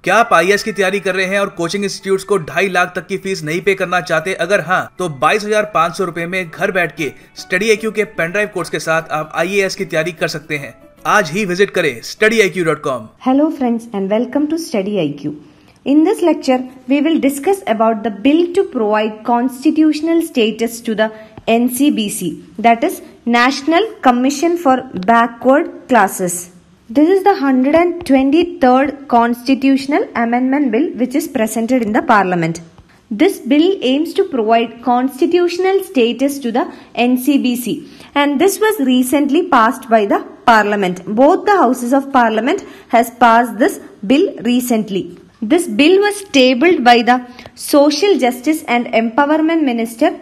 क्या आप IAS की तैयारी कर रहे हैं और कोचिंग इंस्टीट्यूट्स को 2.5 लाख तक की फीस नहीं पे करना चाहते? अगर हाँ, तो 22,500 रुपए में घर बैठ के स्टडी IQ के पेनड्राइव कोर्स के साथ आप IAS की तैयारी कर सकते हैं। आज ही विजिट करें studyiq.com। Hello friends and welcome to Study IQ. In this lecture, we will discuss about the bill to provide constitutional status to the NCBC, that is National Commission for Backward Classes. This is the 123rd Constitutional Amendment Bill which is presented in the Parliament. This bill aims to provide constitutional status to the NCBC and this was recently passed by the Parliament. Both the houses of Parliament has passed this bill recently. This bill was tabled by the Social Justice and Empowerment Minister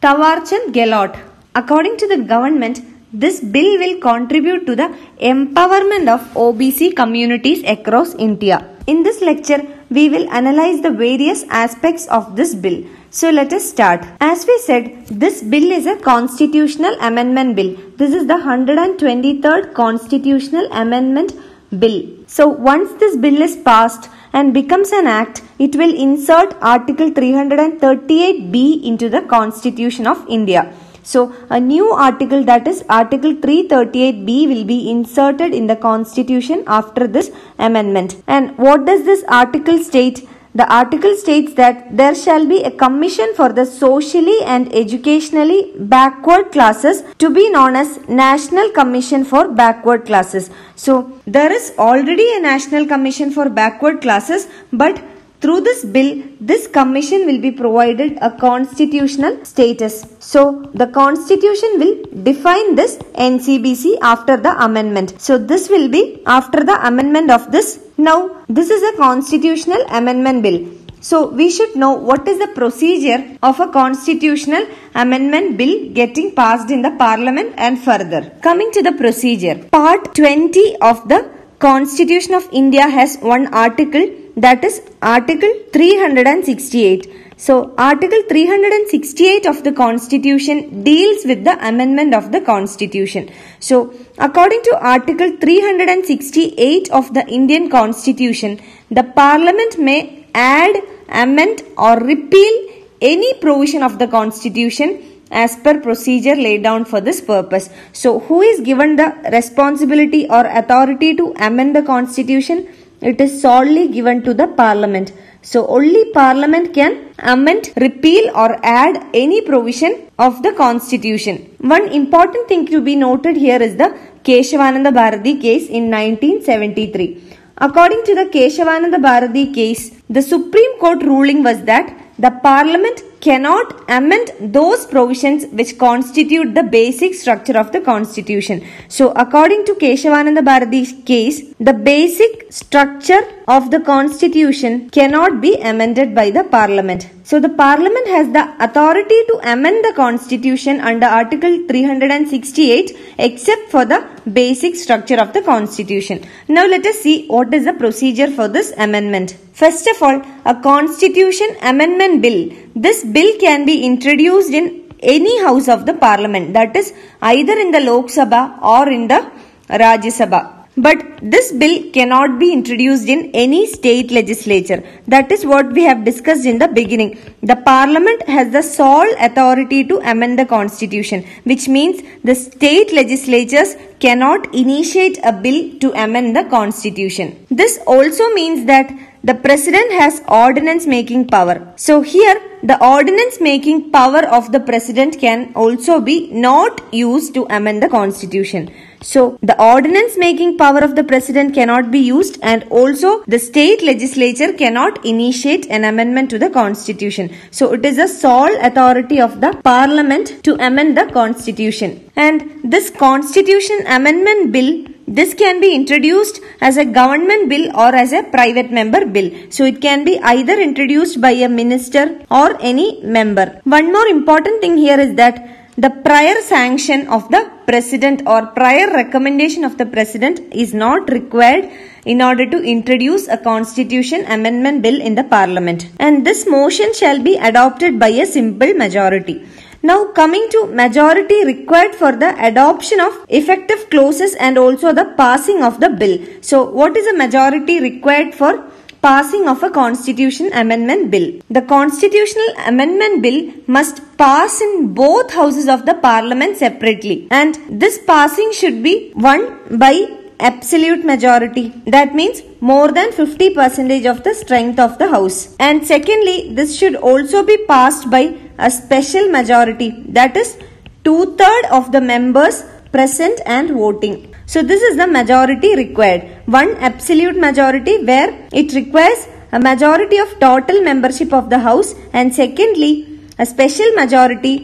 Thawarchand Gehlot. According to the government, this bill will contribute to the empowerment of OBC communities across India. In this lecture, we will analyze the various aspects of this bill. So let us start. As we said, this bill is a constitutional amendment bill. This is the 123rd Constitutional Amendment Bill. So once this bill is passed and becomes an act, it will insert Article 338B into the Constitution of India. So a new article, that is Article 338B, will be inserted in the Constitution after this amendment. And what does this article state? The article states that there shall be a commission for the socially and educationally backward classes to be known as National Commission for Backward Classes. So there is already a National Commission for Backward Classes, but through this bill, this commission will be provided a constitutional status. So the constitution will define this NCBC after the amendment. So this will be after the amendment of this. Now this is a constitutional amendment bill. So we should know what is the procedure of a constitutional amendment bill getting passed in the parliament and further. Coming to the procedure, part 20 of the Constitution of India has one article, that is Article 368. So Article 368 of the Constitution deals with the amendment of the Constitution. So according to Article 368 of the Indian Constitution, the Parliament may add, amend or repeal any provision of the Constitution as per procedure laid down for this purpose. So who is given the responsibility or authority to amend the Constitution? It is solely given to the Parliament. So only Parliament can amend, repeal or add any provision of the Constitution. One important thing to be noted here is the Keshavananda Bharati case in 1973. According to the Keshavananda Bharati case, the Supreme Court ruling was that the Parliament cannot amend those provisions which constitute the basic structure of the Constitution. So according to Keshavananda Bharati's case, the basic structure of the Constitution cannot be amended by the Parliament. So the Parliament has the authority to amend the Constitution under Article 368 except for the basic structure of the Constitution. Now let us see what is the procedure for this amendment. First of all, a Constitution Amendment Bill. This bill can be introduced in any house of the Parliament, that is either in the Lok Sabha or in the Rajya Sabha. But this bill cannot be introduced in any state legislature. That is what we have discussed in the beginning. The Parliament has the sole authority to amend the Constitution, which means the state legislatures cannot initiate a bill to amend the Constitution. This also means that the President has ordinance making power. So here the ordinance making power of the President can also be not used to amend the Constitution. So the ordinance making power of the President cannot be used and also the state legislature cannot initiate an amendment to the Constitution. So it is a sole authority of the Parliament to amend the Constitution. And this Constitution Amendment Bill, this can be introduced as a government bill or as a private member bill. So it can be either introduced by a minister or any member. One more important thing here is that the prior sanction of the President or prior recommendation of the President is not required in order to introduce a Constitution Amendment Bill in the Parliament. And this motion shall be adopted by a simple majority. Now coming to majority required for the adoption of effective clauses and also the passing of the bill. So what is a majority required for passing of a constitution amendment bill. The constitutional amendment bill must pass in both houses of the parliament separately, and this passing should be won by absolute majority. That means more than 50% of the strength of the house. And secondly, this should also be passed by a special majority, that is 2/3 of the members present and voting. So this is the majority required. One absolute majority where it requires a majority of total membership of the house, and secondly a special majority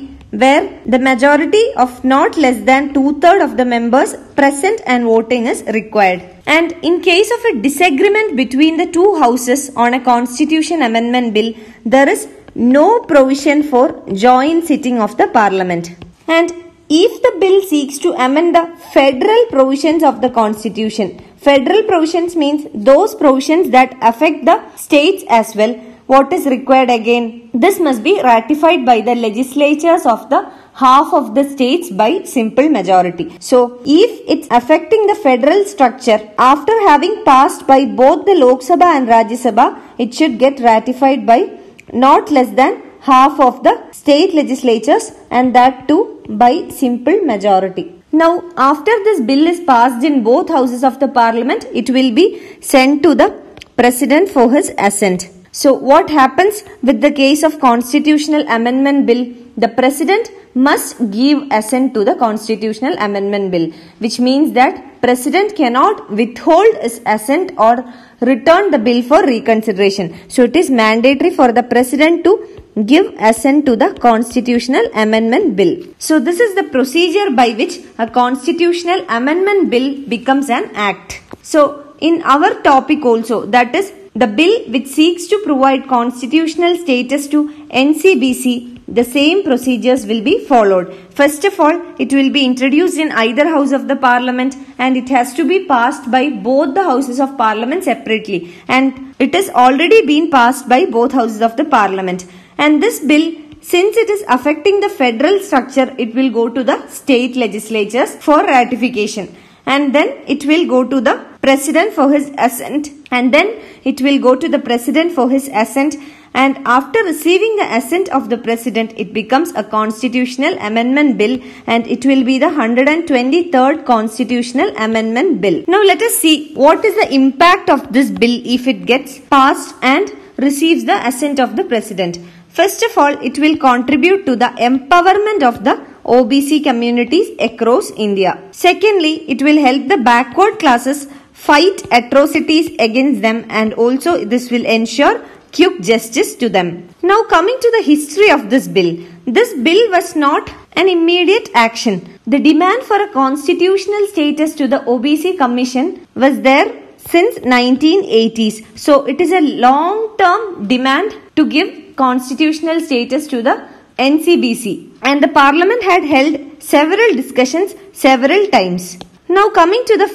where the majority of not less than 2/3 of the members present and voting is required. And in case of a disagreement between the two houses on a constitution amendment bill, there is no provision for joint sitting of the parliament. And if the bill seeks to amend the federal provisions of the constitution, federal provisions means those provisions that affect the states as well, what is required again? This must be ratified by the legislatures of the half of the states by simple majority. So, if it's affecting the federal structure, after having passed by both the Lok Sabha and Rajya Sabha, it should get ratified by not less than half of the state legislatures, and that too by simple majority. Now, after this bill is passed in both houses of the parliament, it will be sent to the president for his assent. So, what happens with the case of constitutional amendment bill? The president must give assent to the constitutional amendment bill, which means that president cannot withhold his assent or return the bill for reconsideration. So, it is mandatory for the president to give assent to the constitutional amendment bill. So, this is the procedure by which a constitutional amendment bill becomes an act. So, in our topic also, that is the bill which seeks to provide constitutional status to NCBC, the same procedures will be followed. First of all, it will be introduced in either house of the parliament, and it has to be passed by both the houses of parliament separately, and it is already been passed by both houses of the parliament. And this bill, since it is affecting the federal structure, it will go to the state legislatures for ratification, and then it will go to the president for his assent, and then it will go to the president for his assent, and after receiving the assent of the president, it becomes a constitutional amendment bill, and it will be the 123rd constitutional amendment bill. Now let us see what is the impact of this bill if it gets passed and receives the assent of the president. First of all, it will contribute to the empowerment of the OBC communities across India. Secondly, it will help the backward classes fight atrocities against them, and also this will ensure quick justice to them. Now coming to the history of this bill was not an immediate action. The demand for a constitutional status to the OBC Commission was there since 1980s. So it is a long-term demand to give constitutional status to the NCBC, and the parliament had held several discussions several times. Now coming to the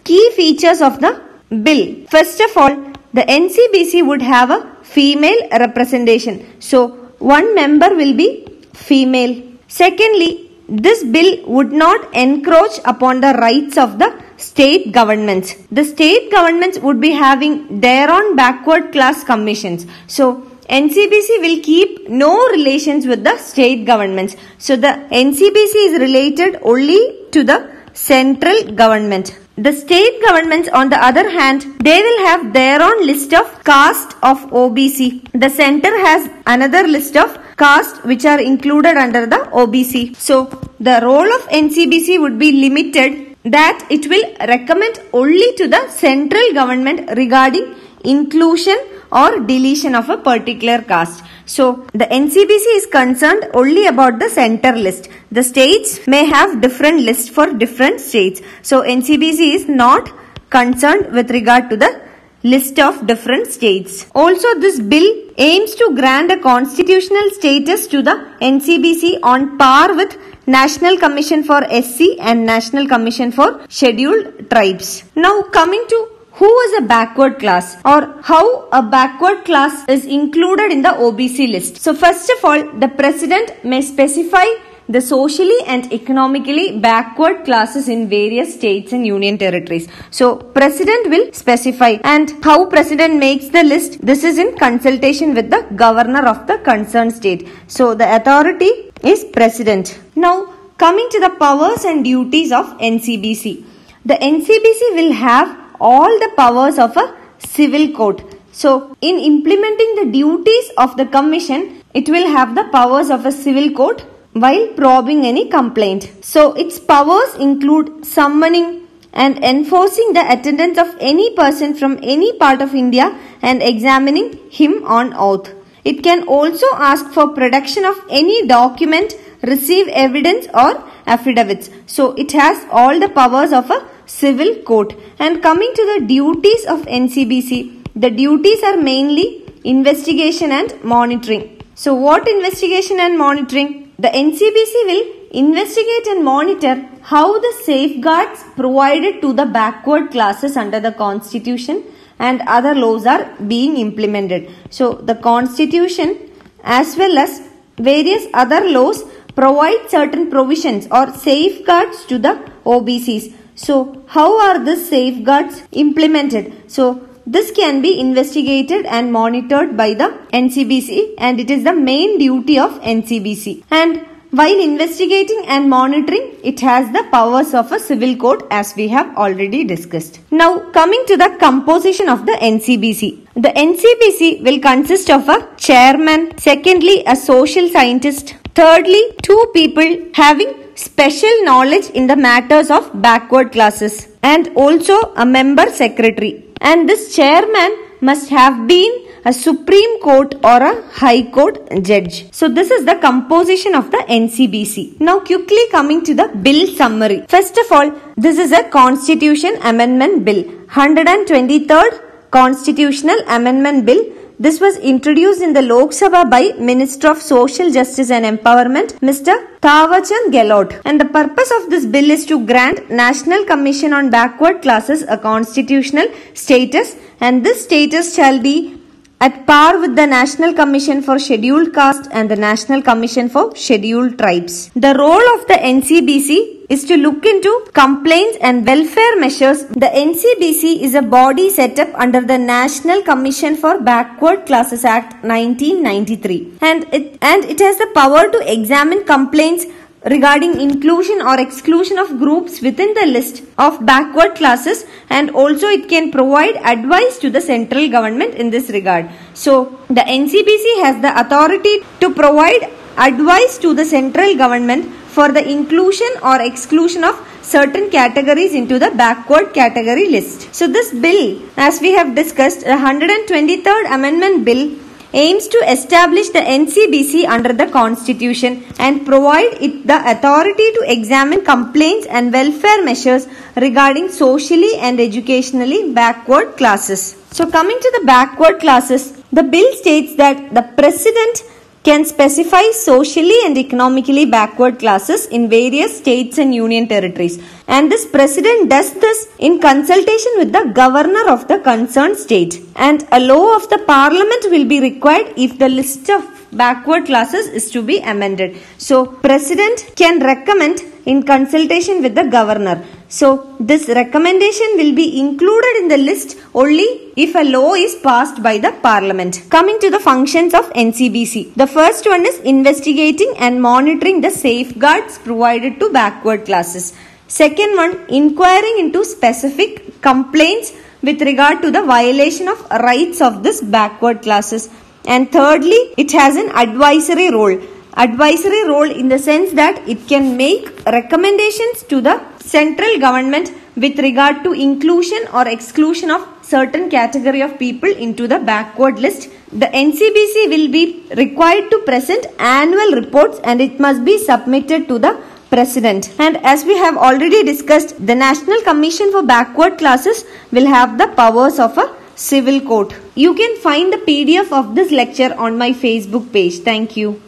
key features of the bill. First of all, the NCBC would have a female representation. So one member will be female. Secondly, this bill would not encroach upon the rights of the state governments. The state governments would be having their own backward class commissions. So NCBC will keep no relations with the state governments. So the NCBC is related only to the central government. The state governments, on the other hand, they will have their own list of caste of OBC. The center has another list of caste which are included under the OBC. So the role of NCBC would be limited, that it will recommend only to the central government regarding inclusion or deletion of a particular caste. So the NCBC is concerned only about the center list. The states may have different lists for different states. So NCBC is not concerned with regard to the list of different states. Also, this bill aims to grant a constitutional status to the NCBC on par with National Commission for SC and National Commission for Scheduled Tribes. Now coming to who is a backward class, or how a backward class is included in the OBC list. So first of all, the president may specify the socially and economically backward classes in various states and union territories. So President will specify, and how President makes the list, this is in consultation with the governor of the concerned state. So the authority is President. Now coming to the powers and duties of NCBC. The NCBC will have all the powers of a civil court. So in implementing the duties of the commission, it will have the powers of a civil court while probing any complaint. So its powers include summoning and enforcing the attendance of any person from any part of India and examining him on oath. It can also ask for production of any document, receive evidence or affidavits. So it has all the powers of a civil court. And coming to the duties of NCBC, the duties are mainly investigation and monitoring. So what investigation and monitoring? The NCBC will investigate and monitor how the safeguards provided to the backward classes under the Constitution and other laws are being implemented. So the Constitution as well as various other laws provide certain provisions or safeguards to the OBCs. So how are these safeguards implemented? So this can be investigated and monitored by the NCBC, and it is the main duty of NCBC. And while investigating and monitoring, it has the powers of a civil court, as we have already discussed. Now coming to the composition of the NCBC. The NCBC will consist of a chairman, secondly a social scientist, thirdly 2 people having special knowledge in the matters of backward classes, and also a member secretary. And this chairman must have been a Supreme Court or a High Court judge. So this is the composition of the NCBC. Now quickly coming to the bill summary. First of all, this is a Constitution Amendment Bill, 123rd Constitutional Amendment Bill. This was introduced in the Lok Sabha by Minister of Social Justice and Empowerment, Mr. Thawar-Chand Gehlot. And the purpose of this bill is to grant National Commission on Backward Classes a constitutional status, and this status shall be at par with the National Commission for Scheduled Caste and the National Commission for Scheduled Tribes. The role of the NCBC is to look into complaints and welfare measures. The NCBC is a body set up under the National Commission for Backward Classes Act 1993, and it has the power to examine complaints regarding inclusion or exclusion of groups within the list of backward classes, and also it can provide advice to the central government in this regard. So the NCBC has the authority to provide advice to the central government for the inclusion or exclusion of certain categories into the backward category list. So this bill, as we have discussed, the 123rd Amendment Bill aims to establish the NCBC under the Constitution and provide it the authority to examine complaints and welfare measures regarding socially and educationally backward classes. So coming to the backward classes, the bill states that the President can specify socially and economically backward classes in various states and union territories, and this President does this in consultation with the governor of the concerned state, and a law of the Parliament will be required if the list of backward classes is to be amended. So President can recommend in consultation with the governor. So this recommendation will be included in the list only if a law is passed by the Parliament. Coming to the functions of NCBC. The first one is investigating and monitoring the safeguards provided to backward classes. Second one, inquiring into specific complaints with regard to the violation of rights of this backward classes. And thirdly, it has an advisory role. Advisory role in the sense that it can make recommendations to the central government with regard to inclusion or exclusion of certain category of people into the backward list. The NCBC will be required to present annual reports, and it must be submitted to the President. And as we have already discussed, the National Commission for Backward Classes will have the powers of a civil court. You can find the PDF of this lecture on my Facebook page. Thank you.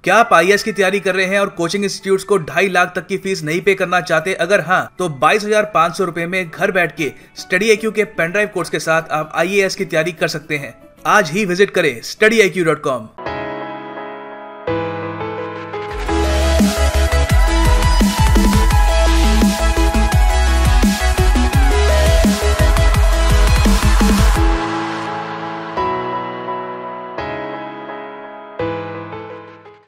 क्या आप IAS की तैयारी कर रहे हैं और coaching institutes को 2.5 लाख तक की फीस नहीं पे करना चाहते? अगर हाँ, तो 22,500 रुपए में घर बैठ के StudyIQ के पेन ड्राइव कोर्स के साथ आप IAS की तैयारी कर सकते हैं। आज ही विजिट करें studyiq.com।